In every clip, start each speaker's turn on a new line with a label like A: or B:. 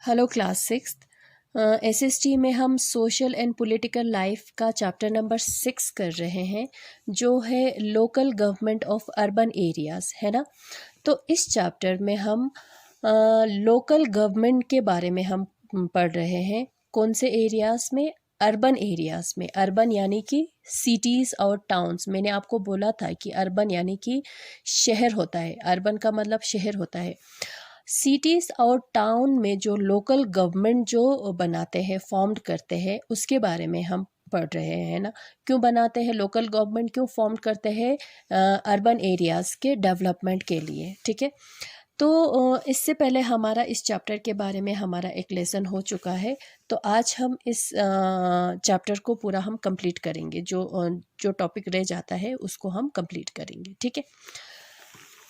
A: Hello class sixth. SST में हम social and political life का चैप्टर नंबर 6 कर रहे हैं, जो है local government of urban areas, है ना। तो इस चैप्टर में हम लोकल गवर्नमेंट के बारे में हम पढ़ रहे हैं। कौन से एरियाज़ में? अर्बन एरियाज़ में। अर्बन यानी कि सिटीज़ और टाउन्स। मैंने आपको बोला था कि अर्बन यानी कि शहर होता है, अर्बन का मतलब शहर होता है। सिटीज़ और टाउन में जो लोकल गवर्नमेंट जो बनाते हैं, फॉर्म्ड करते हैं, उसके बारे में हम पढ़ रहे हैं ना। क्यों बनाते हैं लोकल गवर्नमेंट, क्यों फॉर्म करते हैं अर्बन एरियाज़ के डेवलपमेंट के लिए, ठीक है। तो इससे पहले हमारा इस चैप्टर के बारे में हमारा एक लेसन हो चुका है। तो आज हम इस चैप्टर को पूरा हम कंप्लीट करेंगे। जो टॉपिक रह जाता है उसको हम कंप्लीट करेंगे, ठीक है।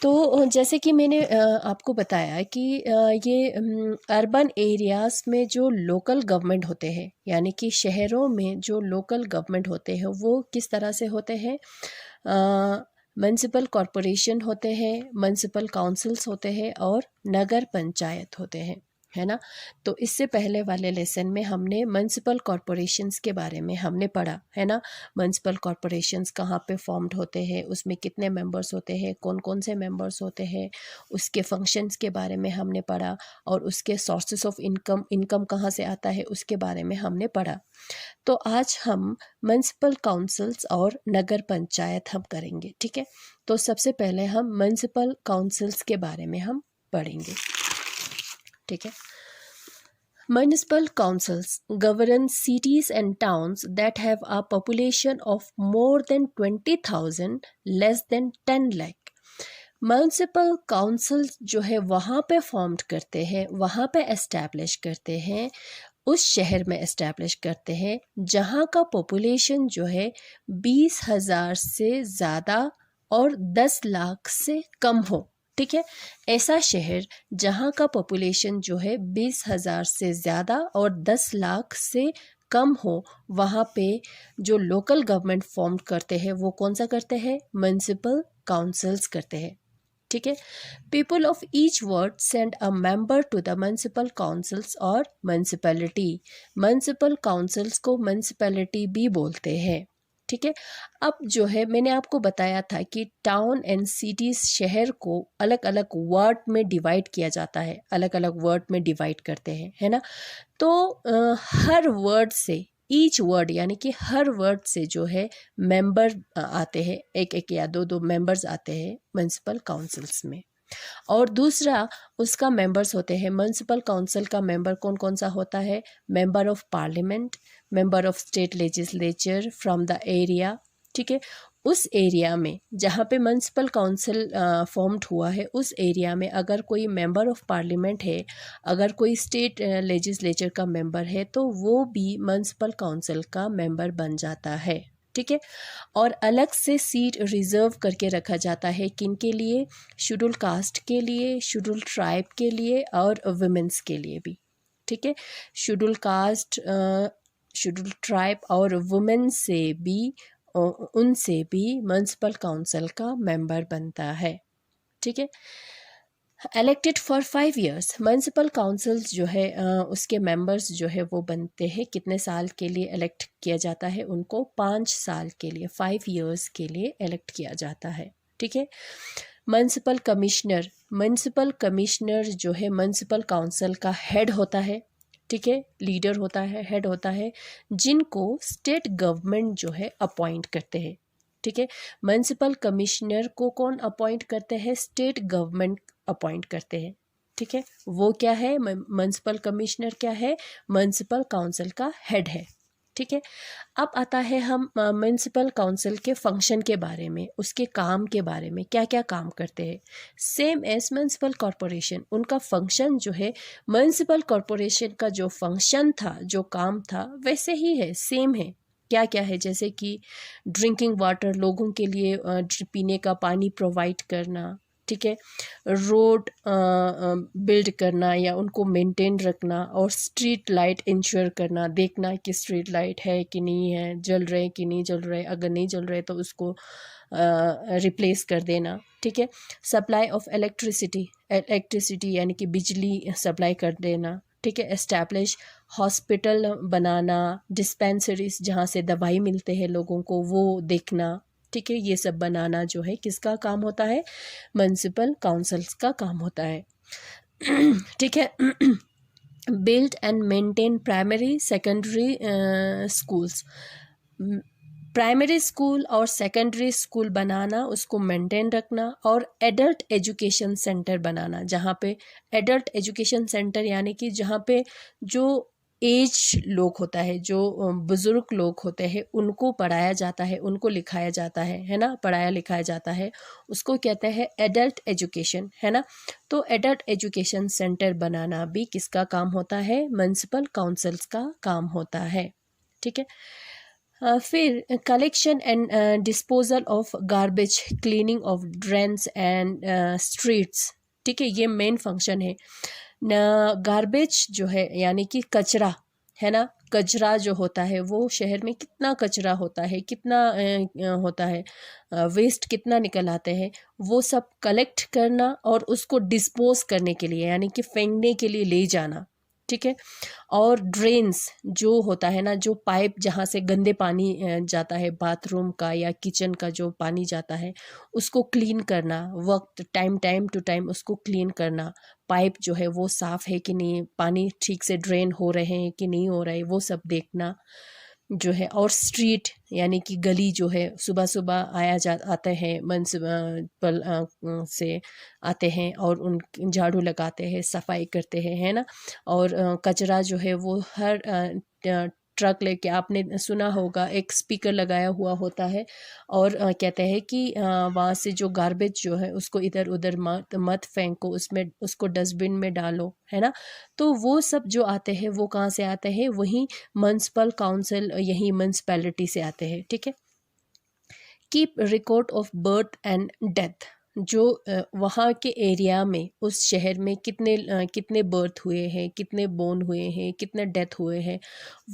A: तो जैसे कि मैंने आपको बताया कि ये अर्बन एरियाज़ में जो लोकल गवर्नमेंट होते हैं, यानी कि शहरों में जो लोकल गवर्नमेंट होते हैं, वो किस तरह से होते हैं? म्युनिसिपल कॉरपोरेशन होते हैं, म्युनिसिपल काउंसिल्स होते हैं और नगर पंचायत होते हैं, है ना। तो इससे पहले वाले लेसन में हमने म्युनिसिपल कॉरपोरेशंस के बारे में हमने पढ़ा, है ना। म्युनिसिपल कॉरपोरेशंस कहाँ पे फॉर्म्ड होते हैं, उसमें कितने मेंबर्स होते हैं, कौन कौन से मेंबर्स होते हैं, उसके फंक्शंस के बारे में हमने पढ़ा, और उसके सोर्सेस ऑफ इनकम कहाँ से आता है उसके बारे में हमने पढ़ा। तो आज हम म्युनिसिपल काउंसिल्स और नगर पंचायत हम करेंगे, ठीक है। तो सबसे पहले हम म्युनिसिपल काउंसिल्स के बारे में हम पढ़ेंगे, ठीक है। Municipal councils govern cities and towns that have a population of more than 20,000, less than 10 lakh. Municipal councils जो है वहाँ पे फॉर्म्ड करते हैं, वहाँ पे एस्टैब्लिश करते हैं, उस शहर में एस्टैब्लिश करते हैं जहाँ का पॉपुलेशन जो है 20,000 से ज़्यादा और 10 लाख से कम हो, ठीक है। ऐसा शहर जहाँ का पॉपुलेशन जो है 20,000 से ज़्यादा और 10 लाख से कम हो, वहाँ पे जो लोकल गवर्नमेंट फॉर्म करते हैं वो कौन सा करते हैं? म्युनिसिपल काउंसिल्स करते हैं, ठीक है। People of each ward send a member to the municipal councils और म्युनिसिपैलिटी। म्युनिसिपल काउंसिल्स को म्युनिसिपैलिटी भी बोलते हैं, ठीक है। अब जो है मैंने आपको बताया था कि टाउन एंड सिटीज शहर को अलग अलग वर्ड में डिवाइड किया जाता है, अलग अलग वर्ड में डिवाइड करते हैं, है ना। तो हर वर्ड से, ईच वर्ड यानी कि हर वर्ड से जो है मेंबर आते हैं, एक एक या दो दो मेंबर्स आते हैं म्युनिसिपल काउंसिल्स में। और दूसरा उसका मेंबर्स होते हैं, म्युनिसिपल काउंसिल का मेंबर कौन कौन सा होता है? Member of parliament, member of state legislature from the area, ठीक है। उस एरिया में जहाँ पे म्युनिसिपल काउंसिल फॉर्म्ड हुआ है, उस एरिया में अगर कोई मेंबर ऑफ पार्लियामेंट है, अगर कोई स्टेट लेजिस्लेचर का मेंबर है, तो वो भी म्युनिसिपल काउंसिल का मेंबर बन जाता है, ठीक है। और अलग से सीट रिजर्व करके रखा जाता है, किन के लिए? शेड्यूल कास्ट के लिए, शेड्यूल ट्राइब के लिए और वुमेन्स के लिए भी, ठीक है। शेड्यूल कास्ट, शेड्यूल ट्राइब और वुमेन से भी, उनसे भी म्युनिसिपल काउंसिल का मेंबर बनता है, ठीक है। Elected for 5 years. Municipal councils जो है उसके मेंबर्स जो है वो बनते हैं, कितने साल के लिए इलेक्ट किया जाता है? उनको 5 साल के लिए, 5 ईयर्स के लिए इलेक्ट किया जाता है, ठीक है। म्युनिसिपल कमिश्नर, म्युनिसिपल कमिश्नर जो है म्युनिसिपल काउंसिल का हेड होता है, ठीक है। लीडर होता है, हेड होता है, जिनको स्टेट गवर्नमेंट जो है अपॉइंट करते हैं, ठीक है। म्युनिसिपल कमिश्नर को कौन अपॉइंट करते हैं? स्टेट गवर्नमेंट अपॉइंट करते हैं, ठीक है। वो क्या है? म्युनिसिपल कमिश्नर क्या है? म्युनिसिपल काउंसिल का हेड है, ठीक है। अब आता है हम म्युनिसिपल काउंसिल के फंक्शन के बारे में, उसके काम के बारे में, क्या क्या काम करते हैं। सेम एज म्युनिसिपल कॉरपोरेशन, उनका फंक्शन जो है म्युनिसिपल कॉरपोरेशन का जो फंक्शन था, जो काम था, वैसे ही है, सेम है। क्या क्या है? जैसे कि ड्रिंकिंग वाटर, लोगों के लिए पीने का पानी प्रोवाइड करना, ठीक है। रोड बिल्ड करना या उनको मेंटेन रखना, और स्ट्रीट लाइट इंश्योर करना, देखना कि स्ट्रीट लाइट है कि नहीं है, जल रहे कि नहीं जल रहे, अगर नहीं जल रहे तो उसको रिप्लेस कर देना, ठीक है। सप्लाई ऑफ इलेक्ट्रिसिटी, इलेक्ट्रिसिटी यानी कि बिजली सप्लाई कर देना, ठीक है। एस्टैब्लिश हॉस्पिटल बनाना, डिस्पेंसरीज जहाँ से दवाई मिलते हैं लोगों को वो देखना, ठीक है। ये सब बनाना जो है किसका काम होता है, म्युनिसिपल काउंसिल्स का काम होता है, ठीक है। Build and maintain primary secondary schools, primary school और सेकेंडरी स्कूल बनाना, उसको मेंटेन रखना, और एडल्ट एजुकेशन सेंटर बनाना, जहाँ पे एडल्ट एजुकेशन सेंटर यानी कि जहाँ पे जो एज लोग होता है, जो बुज़ुर्ग लोग होते हैं, उनको पढ़ाया जाता है, उनको लिखाया जाता है ना, पढ़ाया लिखाया जाता है, उसको कहते हैं एडल्ट एजुकेशन, है ना। तो एडल्ट एजुकेशन सेंटर बनाना भी किसका काम होता है, म्युनिसिपल काउंसिल्स का काम होता है, ठीक है। फिर collection and disposal of garbage, cleaning of drains and streets, ठीक है। ये मेन फंक्शन है न। गार्बेज जो है यानी कि कचरा, है ना, कचरा जो होता है वो शहर में कितना कचरा होता है, कितना होता है, वेस्ट कितना निकल आते हैं, वो सब कलेक्ट करना और उसको डिस्पोज करने के लिए यानी कि फेंकने के लिए ले जाना, ठीक है। और ड्रेन्स जो होता है ना, जो पाइप जहाँ से गंदे पानी जाता है, बाथरूम का या किचन का जो पानी जाता है, उसको क्लीन करना, वक्त टाइम टू टाइम उसको क्लीन करना, पाइप जो है वो साफ़ है कि नहीं, पानी ठीक से ड्रेन हो रहे हैं कि नहीं हो रहे, वो सब देखना जो है। और स्ट्रीट यानी कि गली जो है, सुबह सुबह आते हैं म्युनिसिपल से आते हैं और उन झाड़ू लगाते हैं, सफाई करते हैं, है ना। और कचरा जो है वो हर ट्रक लेके, आपने सुना होगा एक स्पीकर लगाया हुआ होता है और कहते हैं कि वहाँ से जो गार्बेज जो है उसको इधर उधर मत फेंको, उसमें उसको डस्टबिन में डालो, है ना। तो वो सब जो आते हैं वो कहाँ से आते हैं, वही म्युनिसिपल काउंसिल, यही म्युनिसिपैलिटी से आते हैं, ठीक है। Keep record of birth and death, जो वहाँ के एरिया में, उस शहर में कितने बर्थ हुए हैं, कितने बोर्न हुए हैं, कितने डेथ हुए हैं,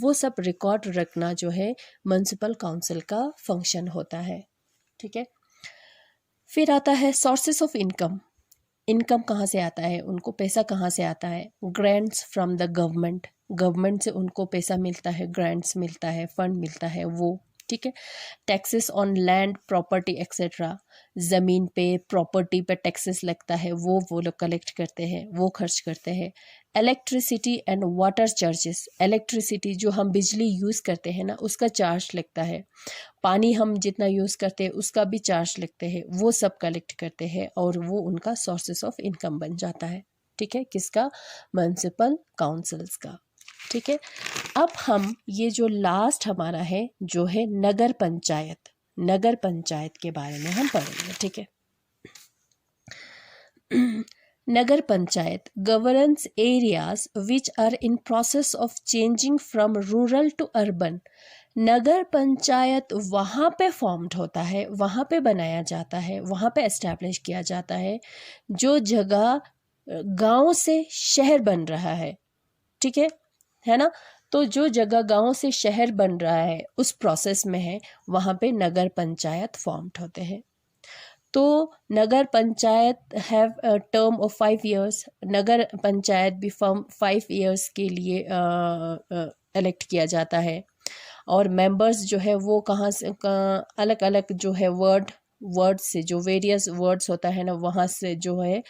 A: वो सब रिकॉर्ड रखना जो है म्युनिसिपल काउंसिल का फंक्शन होता है, ठीक है। फिर आता है सोर्सेस ऑफ इनकम, इनकम कहाँ से आता है, उनको पैसा कहाँ से आता है। Grants from the government, government से उनको पैसा मिलता है, ग्रांट्स मिलता है, फंड मिलता है वो, ठीक है। Taxes on land property etcetera, ज़मीन पे प्रॉपर्टी पे टैक्सेस लगता है, वो लोग कलेक्ट करते हैं, वो खर्च करते हैं। Electricity and water charges, electricity जो हम बिजली यूज़ करते हैं ना, उसका चार्ज लगता है, पानी हम जितना यूज़ करते हैं उसका भी चार्ज लगते हैं, वो सब कलेक्ट करते हैं और वो उनका सोर्सेस ऑफ इनकम बन जाता है, ठीक है। किसका, म्युनिसिपल काउंसिल्स का, ठीक है। अब हम ये जो लास्ट हमारा है जो है नगर पंचायत, नगर पंचायत के बारे में हम पढ़ेंगे, ठीक है। Nagar panchayat governance areas which are in process of changing from rural to urban, nagar panchayat वहाँ पे फॉर्म्ड होता है, वहाँ पे बनाया जाता है, वहाँ पे एस्टैब्लिश किया जाता है जो जगह गांव से शहर बन रहा है, ठीक है ना। तो जो जगह गांव से शहर बन रहा है उस प्रोसेस में है, वहाँ पे नगर पंचायत फॉर्म्ड होते हैं। तो nagar panchayat have a term of 5 years, nagar panchayat भी फॉर्म 5 years के लिए इलेक्ट किया जाता है। और मेंबर्स जो है वो कहाँ से, अलग अलग जो है वर्ड से, जो वेरियस वर्ड्स होता है ना, वहाँ से जो है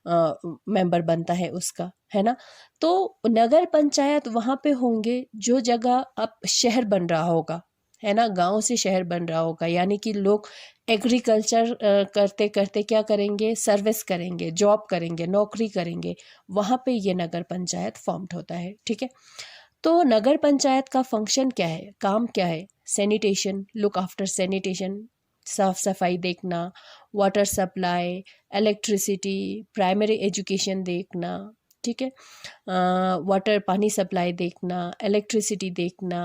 A: मेंबर बनता है उसका, है ना। तो नगर पंचायत वहाँ पे होंगे जो जगह अब शहर बन रहा होगा, है ना, गांव से शहर बन रहा होगा, यानी कि लोग एग्रीकल्चर करते करते क्या करेंगे, सर्विस करेंगे, जॉब करेंगे, नौकरी करेंगे, वहाँ पे ये नगर पंचायत फॉर्म्ड होता है, ठीक है। तो नगर पंचायत का फंक्शन क्या है, काम क्या है, सैनिटेशन, लुक आफ्टर सैनिटेशन, साफ सफाई देखना, water supply, electricity, primary education देखना, ठीक है, वाटर पानी सप्लाई देखना, इलेक्ट्रिसिटी देखना,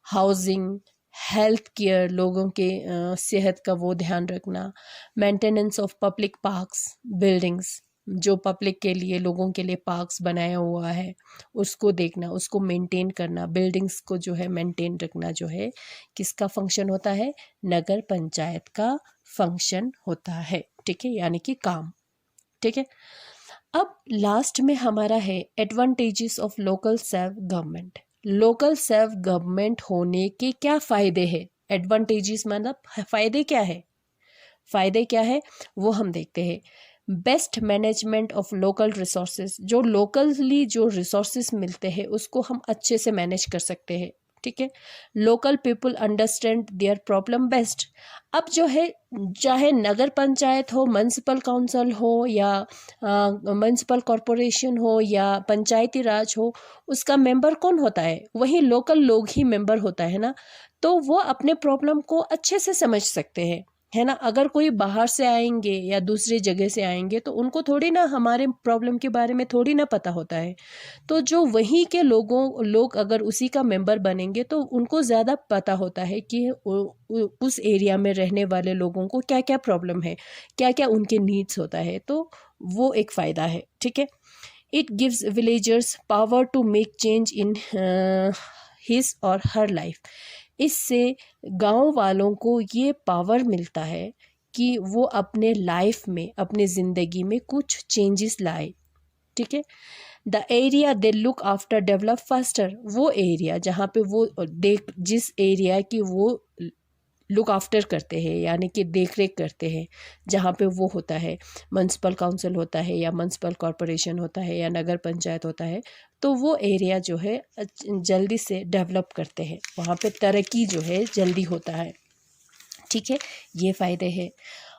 A: हाउसिंग, हेल्थ केयर, लोगों के सेहत का वो ध्यान रखना, maintenance of public parks, buildings, जो पब्लिक के लिए, लोगों के लिए पार्क्स बनाया हुआ है उसको देखना, उसको मेंटेन करना, बिल्डिंग्स को जो है मेंटेन रखना, जो है किसका फंक्शन होता है, नगर पंचायत का फंक्शन होता है, ठीक है, यानी कि काम, ठीक है। अब लास्ट में हमारा है advantages of local self government. Local self government होने के क्या फ़ायदे हैं, एडवांटेजेस मतलब फ़ायदे क्या है, फ़ायदे क्या है वो हम देखते हैं। Best management of local resources, जो लोकली जो रिसोर्सेज मिलते हैं उसको हम अच्छे से मैनेज कर सकते हैं, ठीक है। Local people understand their problem best. अब जो है चाहे नगर पंचायत हो, म्यूनसिपल काउंसिल हो या म्यूनसिपल कॉरपोरेशन हो या पंचायती राज हो, उसका मेंबर कौन होता है, वही लोकल लोग ही मेंबर होता है ना। तो वो अपने प्रॉब्लम को अच्छे से समझ सकते हैं, है ना। अगर कोई बाहर से आएंगे या दूसरी जगह से आएंगे तो उनको थोड़ी ना हमारे प्रॉब्लम के बारे में थोड़ी ना पता होता है। तो जो वहीं के लोग अगर उसी का मेंबर बनेंगे तो उनको ज़्यादा पता होता है कि उस एरिया में रहने वाले लोगों को क्या क्या प्रॉब्लम है, क्या क्या उनके नीड्स होता है। तो वो एक फ़ायदा है, ठीक है। It gives villagers power to make change in his or her life. इससे गांव वालों को ये पावर मिलता है कि वो अपने लाइफ में, अपने ज़िंदगी में कुछ चेंजेस लाए, ठीक है। The area they look after develop faster, वो एरिया जहाँ पे वो जिस एरिया की वो लुक आफ्टर करते हैं यानी कि देख रेख करते हैं, जहाँ पे वो होता है म्यूनसिपल काउंसिल होता है या म्यूनसिपल कॉरपोरेशन होता है या नगर पंचायत होता है, तो वो एरिया जो है जल्दी से डेवलप करते हैं, वहाँ पे तरक्की जो है जल्दी होता है, ठीक है। ये फ़ायदे हैं।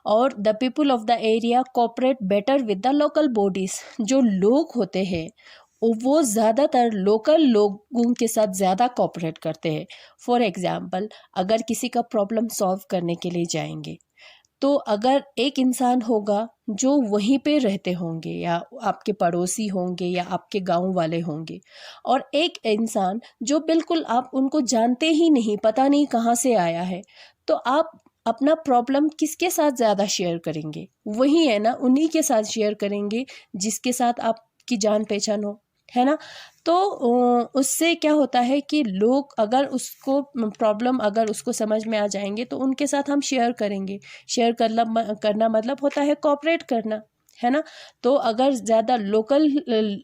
A: और the people of the area cooperate better with the local bodies, जो लोग होते हैं वो ज़्यादातर लोकल लोगों के साथ ज़्यादा कोऑपरेट करते हैं। फॉर एग्ज़ाम्पल, अगर किसी का प्रॉब्लम सॉल्व करने के लिए जाएंगे तो अगर एक इंसान होगा जो वहीं पे रहते होंगे या आपके पड़ोसी होंगे या आपके गांव वाले होंगे, और एक इंसान जो बिल्कुल आप उनको जानते ही नहीं, पता नहीं कहाँ से आया है, तो आप अपना प्रॉब्लम किसके साथ ज़्यादा शेयर करेंगे, वही है ना, उन्हीं के साथ शेयर करेंगे जिसके साथ आपकी जान पहचान हो, है ना। तो उससे क्या होता है कि लोग अगर उसको प्रॉब्लम अगर उसको समझ में आ जाएंगे तो उनके साथ हम शेयर करेंगे। शेयर करना मतलब होता है कोऑपरेट करना, है ना। तो अगर ज़्यादा लोकल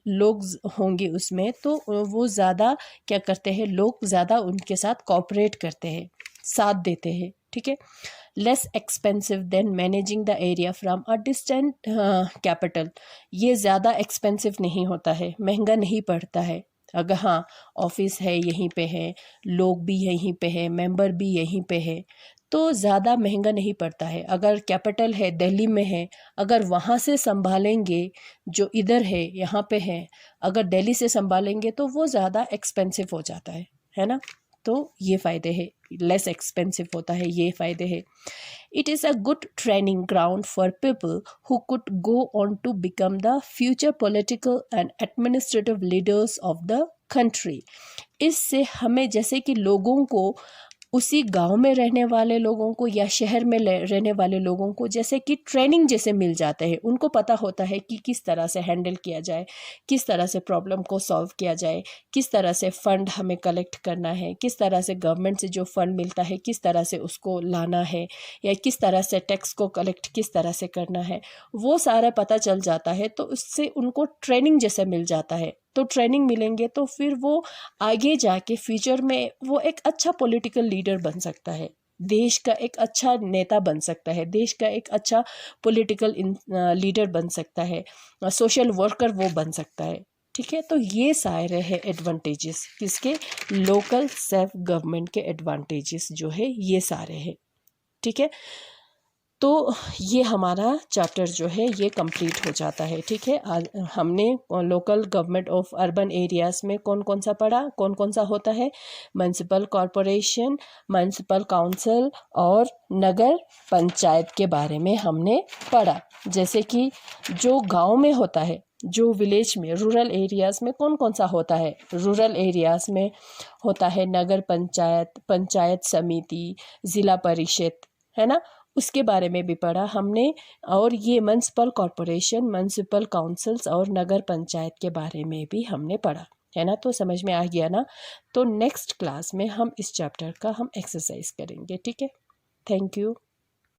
A: लोग होंगे उसमें तो वो ज़्यादा क्या करते हैं, लोग ज़्यादा उनके साथ कोऑपरेट करते हैं, साथ देते हैं, ठीक है। Less expensive than managing the area from a distant capital, ये ज़्यादा एक्सपेंसिव नहीं होता है, महंगा नहीं पड़ता है। अगर हाँ ऑफिस है यहीं पे है, लोग भी यहीं पे है, मेंबर भी यहीं पे है, तो ज़्यादा महंगा नहीं पड़ता है। अगर कैपिटल है दिल्ली में है, अगर वहाँ से संभालेंगे जो इधर है यहाँ पे है, अगर दिल्ली से संभालेंगे तो वो ज़्यादा एक्सपेंसिव हो जाता है ना। तो ये फ़ायदे हैं, लेस एक्सपेंसिव होता है, ये फ़ायदे हैं। It is a good training ground for people who could go on to become the future political and administrative leaders of the country. इससे हमें जैसे कि लोगों को, उसी गांव में रहने वाले लोगों को या शहर में रहने वाले लोगों को जैसे कि ट्रेनिंग जैसे मिल जाता है, उनको पता होता है कि किस तरह से हैंडल किया जाए, किस तरह से प्रॉब्लम को सॉल्व किया जाए, किस तरह से फ़ंड हमें कलेक्ट करना है, किस तरह से गवर्नमेंट से जो फ़ंड मिलता है किस तरह से उसको लाना है, या किस तरह से टैक्स को कलेक्ट किस तरह से करना है, वो सारा पता चल जाता है। तो उससे उनको ट्रेनिंग जैसे मिल जाता है। तो ट्रेनिंग मिलेंगे तो फिर वो आगे जाके फ्यूचर में वो एक अच्छा पॉलिटिकल लीडर बन सकता है, देश का एक अच्छा नेता बन सकता है, देश का एक अच्छा पॉलिटिकल लीडर बन सकता है, सोशल वर्कर वो बन सकता है, ठीक है। तो ये सारे हैं एडवांटेजेस किसके, लोकल सेल्फ गवर्नमेंट के एडवांटेजेस जो है ये सारे हैं, ठीक है। तो ये हमारा चैप्टर जो है ये कंप्लीट हो जाता है, ठीक है। आज हमने local government of urban areas में कौन कौन सा पढ़ा, कौन कौन सा होता है, म्यूनसिपल कॉरपोरेशन, म्यूनसिपल काउंसिल और नगर पंचायत के बारे में हमने पढ़ा। जैसे कि जो गांव में होता है, जो विलेज में, रूरल एरियाज़ में कौन कौन सा होता है, रूरल एरियाज़ में होता है नगर पंचायत, पंचायत समिति, ज़िला परिषद, है ना, उसके बारे में भी पढ़ा हमने। और ये म्यूनसिपल कॉरपोरेशन, म्यूनसिपल काउंसिल्स और नगर पंचायत के बारे में भी हमने पढ़ा, है ना। तो समझ में आ गया ना। तो नेक्स्ट क्लास में हम इस चैप्टर का हम एक्सरसाइज करेंगे, ठीक है। Thank you.